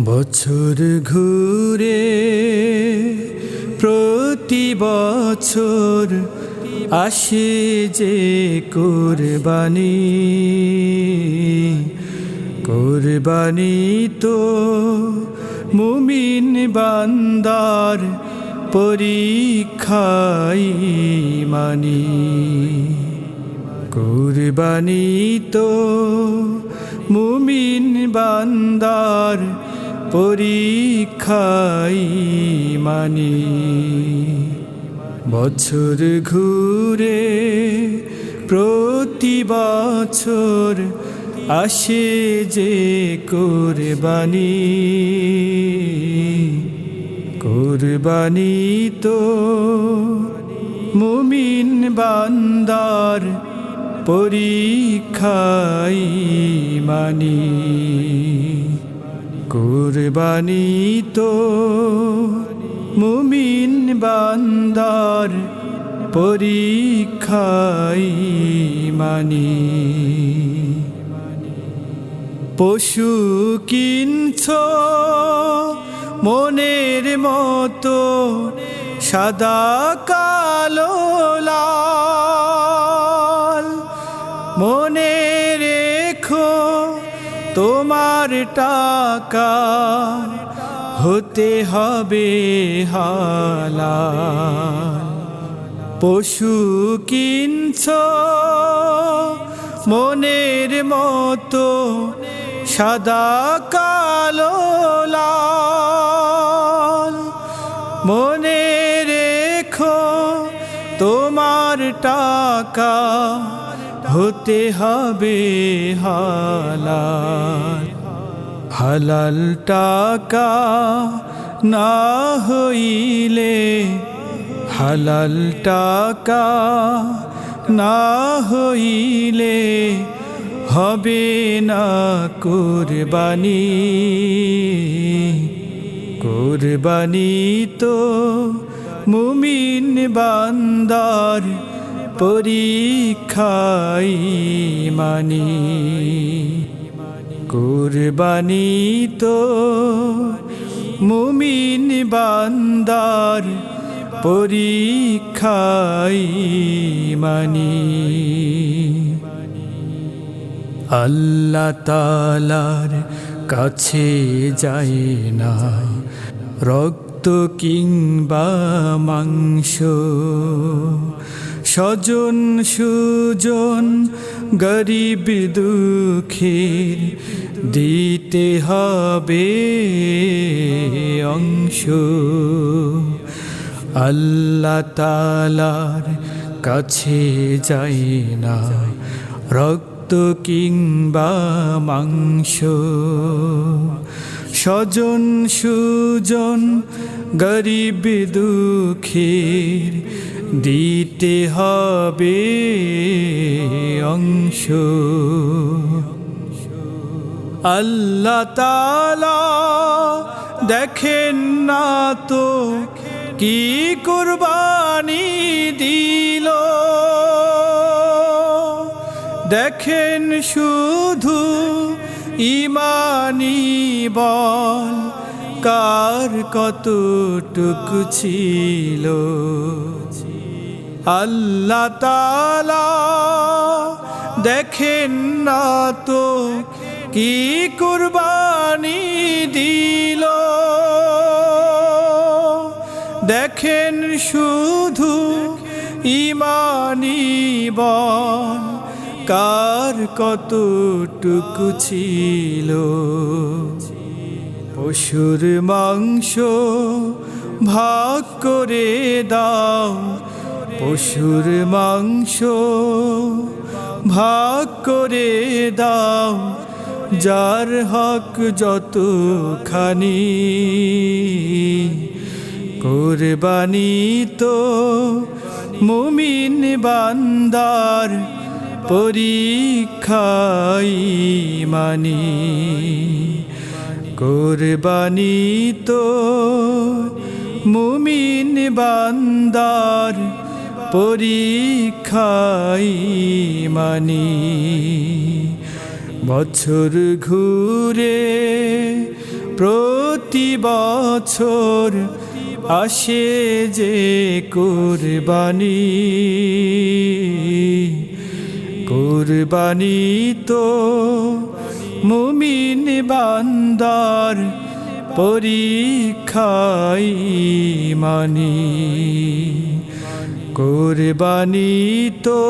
বছর ঘুরে প্রতি বছর আসে যে কুরবানি, কুরবানি তো মুমিন বান্দার পরীক্ষাই মানি। কুরবানি তো মুমিন বান্দার পরীক্ষাই মানি। বছর ঘুরে প্রতি বছর আসে যে কুরবানি, কুরবানি তো মুমিন বান্দার পরীক্ষাই মানি। কুরবানি তো মুমিন বান্দার পরীক্ষাই মানি। পশু কিনছ মনের মতো সাদা কালো লাল, মনে রেখো তোমার টাকা হতে হবে হালাল। পশু কিনছ মনের মতো সাদা কালো লাল, মনে রেখো তোমার টাকা হতে হবে হালাল। হালাল টাকা না হইলে, হালাল টাকা না হইলে হবে না কুরবানি। কুরবানি তো মুমিন বান্দার পরীক্ষাই মানি। কুরবানি তো মুমিন বান্দার পরীক্ষাই মানি। আল্লাহ তাআলার কাছে যায় না রক্ত কিংবা মাংস, স্বজন সুজন গরিব দুঃখীর দিতে হবে অংশ। আল্লাহ তাআলার কাছে যায় না রক্ত কিংবা মাংস, স্বজন সুজন গরিব দুঃখীর দিতে হবে অংশ। আল্লাহ তাআলা দেখেন না তো কি কুরবানি দিল, দেখেন শুধু ঈমানি বল কার কতটুকু ছিল। আল্লাহ তাআলা দেখেন না তো কি কুরবানি দিল, দেখেন শুধু ঈমানি বল কার কতটুকু ছিল। পশুর মাংস ভাগ করে দাও, পশুর মাংস ভাগ করে দাও, যার হক যতখানি। কুরবানি তো মুমিন বান্দার পরীক্ষাই মানি। কুরবানি তো মুমিন বান্দার পরীক্ষাই মানি। বছর ঘুরে প্রতি বছর আসে যে কুরবানি, কুরবানি তো মুমিন বান্দার পরীক্ষাই মানি, কুরবানি তো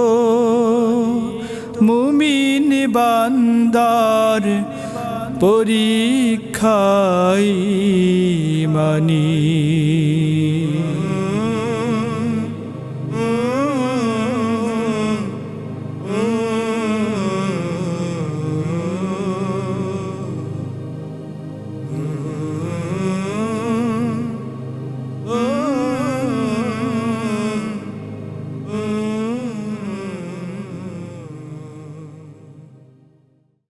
মুমিন বান্দার পরীক্ষাই মানি।